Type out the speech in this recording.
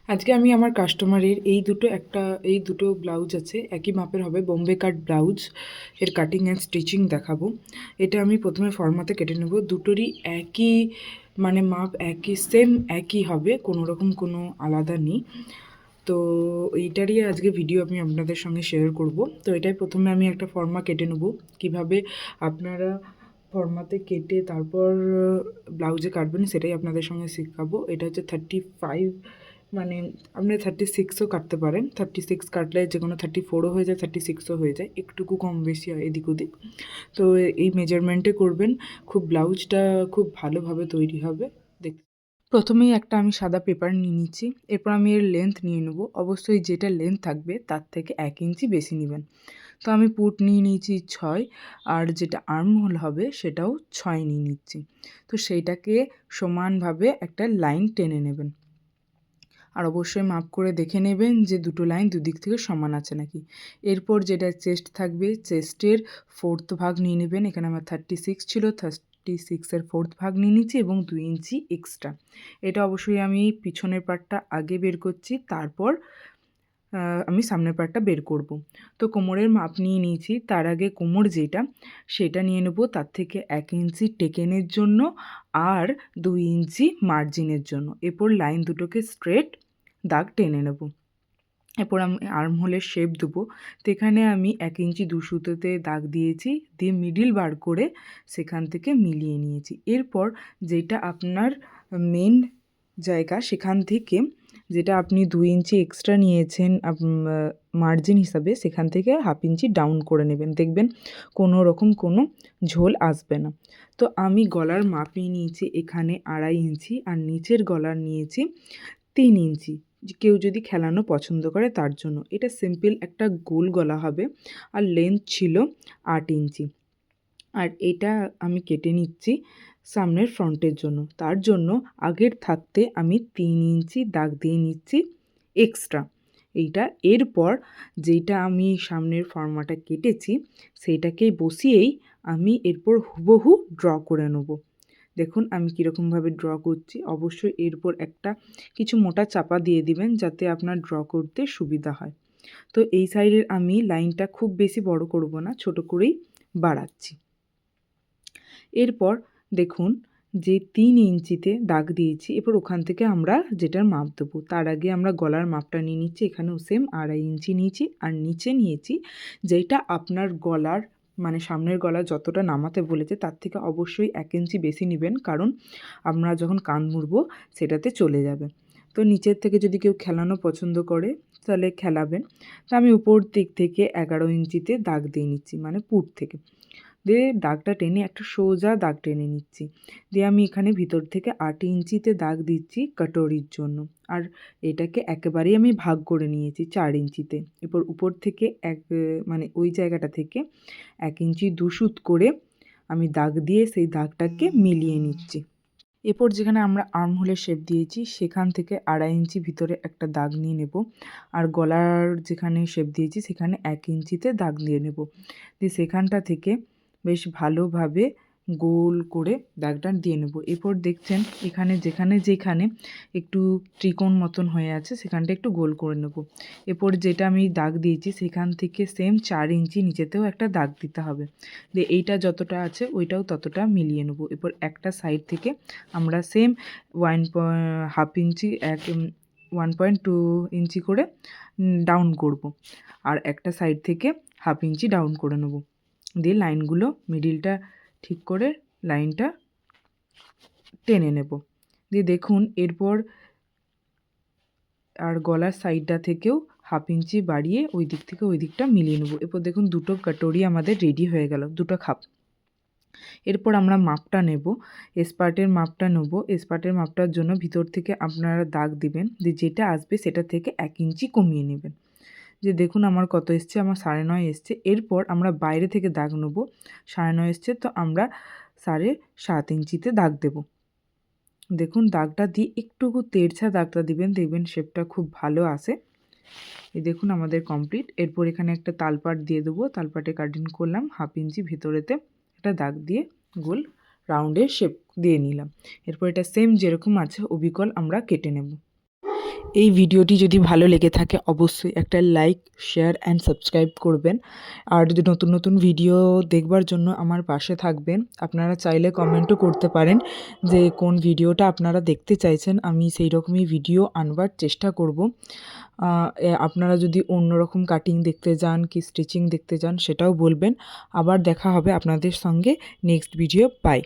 আজকে আমি আমার কাস্টমারের এই দুটো ব্লাউজ আছে, একই মাপের হবে, বোম্বে কাট ব্লাউজ। এর কাটিং অ্যান্ড স্টিচিং দেখাবো। এটা আমি প্রথমে ফর্মাতে কেটে নেব। দুটোরই একই মাপ, একই হবে, কোনো রকম কোনো আলাদা নেই। তো এইটারই আজকে ভিডিও আমি আপনাদের সঙ্গে শেয়ার করব। তো এটাই প্রথমে আমি একটা ফর্মা কেটে নেব। কিভাবে আপনারা ফর্মাতে কেটে তারপর ব্লাউজে কাটবেন সেটাই আপনাদের সঙ্গে শেখাবো। এটা হচ্ছে 35, মানে আপনি 36ও কাটতে পারেন। 36 কাটলে যে কোনো 34ও হয়ে যায়, 36ও হয়ে যায়, একটুকু কম বেশি হয় এদিক ওদিক। তো এই মেজারমেন্টে করবেন, ব্লাউজটা খুব ভালোভাবে তৈরি হবে। প্রথমেই একটা আমি সাদা পেপার নিয়ে নিচ্ছি। এরপর আমি এর লেন্থ নিয়ে নেব। অবশ্যই যেটা লেন্থ থাকবে তার থেকে 1 ইঞ্চি বেশি নেবেন। তো আমি পুট নিয়ে নিয়েছি 6, আর যেটা আর্মহোল হবে সেটাও 6 নিয়ে নিচ্ছি। তো সেইটাকে সমানভাবে একটা লাইন টেনে নেবেন। আর অবশ্যই মাপ করে দেখে নেবেন যে দুটো লাইন দুদিক থেকে সমান আছে নাকি। এরপর যেটা চেস্ট থাকবে, চেস্টের 4th ভাগ নিয়ে নেবেন। এখানে আমার 36 ছিল, 36-এর 4th ভাগ নিয়ে নিচ্ছি এবং 2 ইঞ্চি এক্সট্রা। এটা অবশ্যই আমি পিছনের পার্টটা আগে বের করছি, তারপর আমি সামনের পার্টটা বের করব। তো কোমরের মাপ নিয়ে নিয়েছি। তার আগে কোমর যেটা সেটা নিয়ে নেব, তার থেকে 1 ইঞ্চি টেকেনের জন্য আর 2 ইঞ্চি মার্জিনের জন্য। এরপর লাইন দুটোকে স্ট্রেট দাগ টেনে নেব। এরপর আমি আর্মহোলের শেপ দেবো। তো এখানে আমি 1 ইঞ্চি 2 সুতোতে দাগ দিয়েছি, দিয়ে মিডিল বার করে সেখান থেকে মিলিয়ে নিয়েছি। এরপর যেটা আপনার মেন জায়গা, সেখান থেকে যেটা আপনি 2 ইঞ্চি এক্সট্রা নিয়েছেন মার্জিন হিসাবে, সেখান থেকে 1/2 ইঞ্চি ডাউন করে নেবেন। দেখবেন কোনো রকম কোনো ঝোল আসবে না। তো আমি গলার মাপ নিয়েছি এখানে 2.5 ইঞ্চি, আর নিচের গলার নিয়েছি 3 ইঞ্চি। কেউ যদি খেলানো পছন্দ করে তার জন্য। এটা সিম্পল একটা গোল গলা হবে, আর লেন্থ ছিল 8 ইঞ্চি। আর এটা আমি কেটে নিচ্ছি সামনের ফ্রন্টের জন্য। তার জন্য আগের থাকতে আমি 3 ইঞ্চি দাগ দিয়ে নিচ্ছি এক্সট্রা এইটা। এরপর যেটা আমি সামনের ফর্মাটা কেটেছি সেইটাকেই বসিয়েই আমি এরপর হুবহু ড্র করে নেব। দেখুন আমি কীরকমভাবে ড্র করছি। অবশ্যই এরপর একটা কিছু মোটা চাপা দিয়ে দিবেন যাতে আপনার ড্র করতে সুবিধা হয়। তো এই সাইডের আমি লাইনটা খুব বেশি বড় করব না, ছোট করেই বাড়াচ্ছি। এরপর দেখুন যে 3 ইঞ্চিতে দাগ দিয়েছি, এরপর ওখান থেকে আমরা যেটার মাপ দেবো তার আগে আমরা গলার মাপটা নিয়ে নিচ্ছি। এখানেও সেম 2.5 ইঞ্চি নিয়েছি, আর নিচে নিয়েছি যেটা আপনার গলার সামনের গলা যতটা নামাতে বলেছে তার থেকে অবশ্যই 1 ইঞ্চি বেশি নেবেন, কারণ আমরা যখন কান মুড়বো সেটাতে চলে যাবে। তো নিচের থেকে যদি কেউ খেলানো পছন্দ করে তাহলে খেলাবেন। তো আমি উপর দিক থেকে 11 ইঞ্চিতে দাগ দিয়ে নিচ্ছি, পুট থেকে। দিয়ে দাগটা টেনে একটা সোজা দাগ টেনে নিচ্ছি। দিয়ে আমি এখানে ভিতর থেকে 8 ইঞ্চিতে দাগ দিচ্ছি কাটরির জন্য। আর এটাকে একেবারেই আমি ভাগ করে নিয়েছি 4 ইঞ্চিতে। এরপর উপর থেকে ওই জায়গাটা থেকে 1 ইঞ্চি 2 সুত করে আমি দাগ দিয়ে সেই দাগটাকে মিলিয়ে নিচ্ছি। এরপর যেখানে আমরা আর্মহোলের শেপ দিয়েছি সেখান থেকে 2.5 ইঞ্চি ভিতরে একটা দাগ নিয়ে নেব, আর গলার যেখানে শেপ দিয়েছি সেখানে 1 ইঞ্চিতে দাগ দিয়ে নেব। দিয়ে সেখানটা থেকে বেশ ভালোভাবে গোল করে দাগটা দিয়ে নেব। এরপর দেখছেন এখানে যেখানে একটু ত্রিকোণ মতন হয়ে আছে সেখানটা একটু গোল করে নেব। এরপর যেটা আমি দাগ দিয়েছি সেখান থেকে সেম 4 ইঞ্চি নিচেতেও একটা দাগ দিতে হবে। দিয়ে এইটা যতটা আছে ওইটাও ততটা মিলিয়ে নেব। এরপর একটা সাইড থেকে আমরা সেম 1.5 ইঞ্চি 1.2 ইঞ্চি করে ডাউন করব, আর একটা সাইড থেকে 1/2 ইঞ্চি ডাউন করে নেব। দিয়ে লাইনগুলো মিডিলটা ঠিক করে লাইনটা টেনে নেব। দিয়ে দেখুন এরপর আর গলার সাইডটা থেকেও 1/2 ইঞ্চি বাড়িয়ে ওই দিক থেকে ওই দিকটা মিলিয়ে নেব। এরপর দেখুন দুটো কাটরি আমাদের রেডি হয়ে গেল, দুটো খাপ। এরপর আমরা মাপটা নেব, এসপার্টের মাপটা নেব। এসপার্টের মাপটার জন্য ভিতর থেকে আপনারা দাগ দিবেন, যে যেটা আসবে সেটা থেকে 1 ইঞ্চি কমিয়ে নেবেন। যে দেখুন আমার কত এসছে, আমার 9.5 এসছে। এরপর আমরা বাইরে থেকে দাগ নেব, 9.5 এসছে, তো আমরা 7.5 ইঞ্চিতে দাগ দেব। দেখুন দাগটা দিয়ে একটুকু তেড়ছা দাগটা দিবেন, দেখবেন শেপটা খুব ভালো আসে। এই দেখুন আমাদের কমপ্লিট। এরপর এখানে একটা তালপাট দিয়ে দেবো, তালপাটে কাটিং করলাম 1/2 ইঞ্চি ভেতরেতে একটা দাগ দিয়ে গোল রাউন্ডের শেপ দিয়ে নিলাম। এরপর এটা সেম যেরকম আছে অবিকল আমরা কেটে নেব। এই ভিডিওটি যদি ভালো লেগে থাকে অবশ্যই একটা লাইক, শেয়ার অ্যান্ড সাবস্ক্রাইব করবেন। আর যদি নতুন নতুন ভিডিও দেখবার জন্য আমার পাশে থাকবেন। আপনারা চাইলে কমেন্টও করতে পারেন যে কোন ভিডিওটা আপনারা দেখতে চাইছেন, আমি সেই রকমই ভিডিও আনবার চেষ্টা করব। আপনারা যদি অন্যরকম কাটিং দেখতে চান কি স্টিচিং দেখতে চান সেটাও বলবেন। আবার দেখা হবে আপনাদের সঙ্গে নেক্সট ভিডিও। বাই।